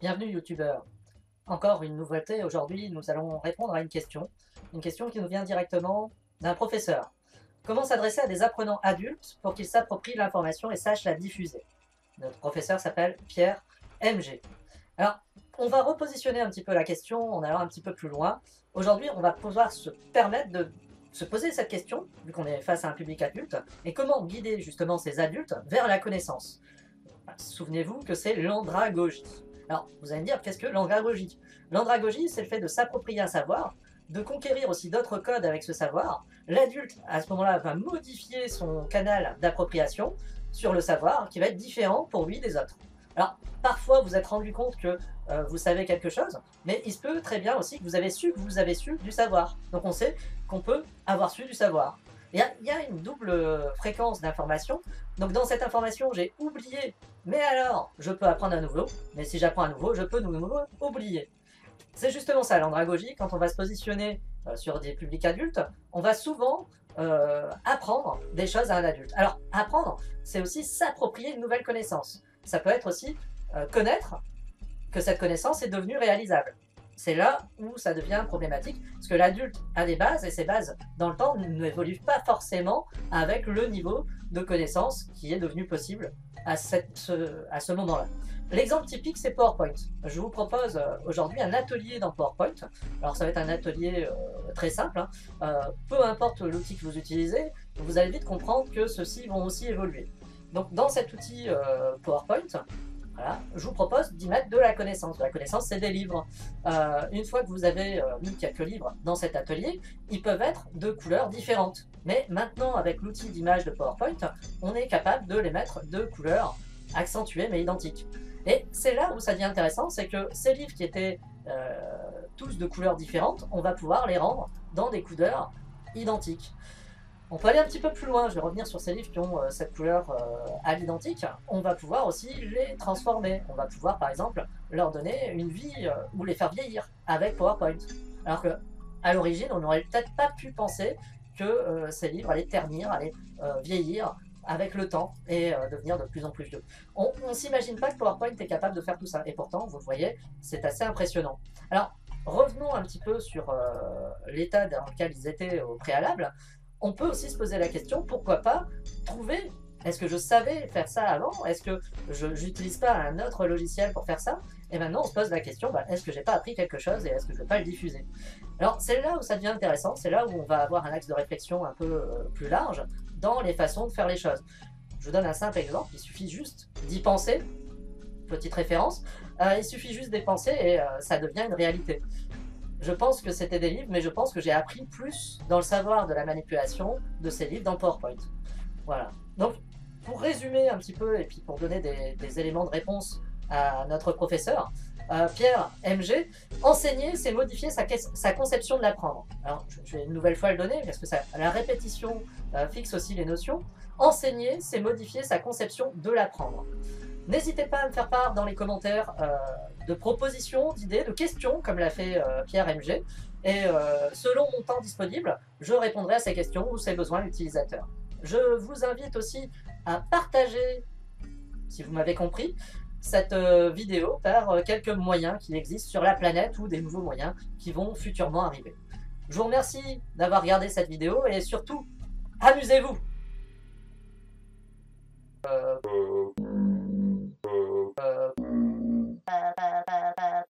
Bienvenue youtubeur. Encore une nouveauté, aujourd'hui nous allons répondre à une question qui nous vient directement d'un professeur. Comment s'adresser à des apprenants adultes pour qu'ils s'approprient l'information et sachent la diffuser? Notre professeur s'appelle Pierre MG. Alors, on va repositionner un petit peu la question en allant un petit peu plus loin. Aujourd'hui, on va pouvoir se permettre de se poser cette question, vu qu'on est face à un public adulte, et comment guider justement ces adultes vers la connaissance. Souvenez-vous que c'est l'andragogie. Alors, vous allez me dire, qu'est-ce que l'andragogie? L'andragogie, c'est le fait de s'approprier un savoir, de conquérir aussi d'autres codes avec ce savoir. L'adulte, à ce moment-là, va modifier son canal d'appropriation sur le savoir qui va être différent pour lui des autres. Alors, parfois, vous êtes rendu compte que vous savez quelque chose, mais il se peut très bien aussi que vous avez su du savoir. Donc, on sait qu'on peut avoir su du savoir. Il y a une double fréquence d'information. Donc dans cette information, j'ai oublié, mais alors, je peux apprendre à nouveau. Mais si j'apprends à nouveau, je peux de nouveau oublier. C'est justement ça, l'andragogie. Quand on va se positionner sur des publics adultes, on va souvent apprendre des choses à un adulte. Alors, apprendre, c'est aussi s'approprier une nouvelle connaissance. Ça peut être aussi connaître que cette connaissance est devenue réalisable. C'est là où ça devient problématique, parce que l'adulte a des bases, et ces bases, dans le temps, n'évoluent pas forcément avec le niveau de connaissance qui est devenu possible à ce moment-là. L'exemple typique, c'est PowerPoint. Je vous propose aujourd'hui un atelier dans PowerPoint. Alors ça va être un atelier très simple, hein. Peu importe l'outil que vous utilisez, vous allez vite comprendre que ceux-ci vont aussi évoluer. Donc dans cet outil PowerPoint, voilà, je vous propose d'y mettre de la connaissance. De la connaissance, c'est des livres. Une fois que vous avez mis quelques livres dans cet atelier, ils peuvent être de couleurs différentes. Mais maintenant, avec l'outil d'image de PowerPoint, on est capable de les mettre de couleurs accentuées mais identiques. Et c'est là où ça devient intéressant, c'est que ces livres qui étaient tous de couleurs différentes, on va pouvoir les rendre dans des couleurs identiques. On peut aller un petit peu plus loin, je vais revenir sur ces livres qui ont cette couleur à l'identique. On va pouvoir aussi les transformer. On va pouvoir par exemple leur donner une vie ou les faire vieillir avec PowerPoint. Alors que à l'origine, on n'aurait peut-être pas pu penser que ces livres allaient ternir, allaient vieillir avec le temps et devenir de plus en plus vieux. On ne s'imagine pas que PowerPoint est capable de faire tout ça. Et pourtant, vous le voyez, c'est assez impressionnant. Alors, revenons un petit peu sur l'état dans lequel ils étaient au préalable. On peut aussi se poser la question, pourquoi pas trouver, est-ce que je savais faire ça avant? Est-ce que je n'utilise pas un autre logiciel pour faire ça? Et maintenant on se pose la question, est-ce que j'ai pas appris quelque chose et est-ce que je ne vais pas le diffuser? Alors c'est là où ça devient intéressant, c'est là où on va avoir un axe de réflexion un peu plus large dans les façons de faire les choses. Je vous donne un simple exemple, il suffit juste d'y penser, petite référence, il suffit juste d'y penser et ça devient une réalité. Je pense que c'était des livres, mais je pense que j'ai appris plus dans le savoir de la manipulation de ces livres dans PowerPoint. Voilà. Donc, pour résumer un petit peu, et puis pour donner des éléments de réponse à notre professeur, Pierre MG, enseigner, c'est modifier sa conception de l'apprendre. Alors, je vais une nouvelle fois le donner, parce que la répétition fixe aussi les notions. Enseigner, c'est modifier sa conception de l'apprendre. N'hésitez pas à me faire part dans les commentaires de propositions, d'idées, de questions, comme l'a fait Pierre MG. Et selon mon temps disponible, je répondrai à ces questions ou ces besoins utilisateurs. Je vous invite aussi à partager, si vous m'avez compris, cette vidéo par quelques moyens qui existent sur la planète ou des nouveaux moyens qui vont futurement arriver. Je vous remercie d'avoir regardé cette vidéo et surtout, amusez-vous!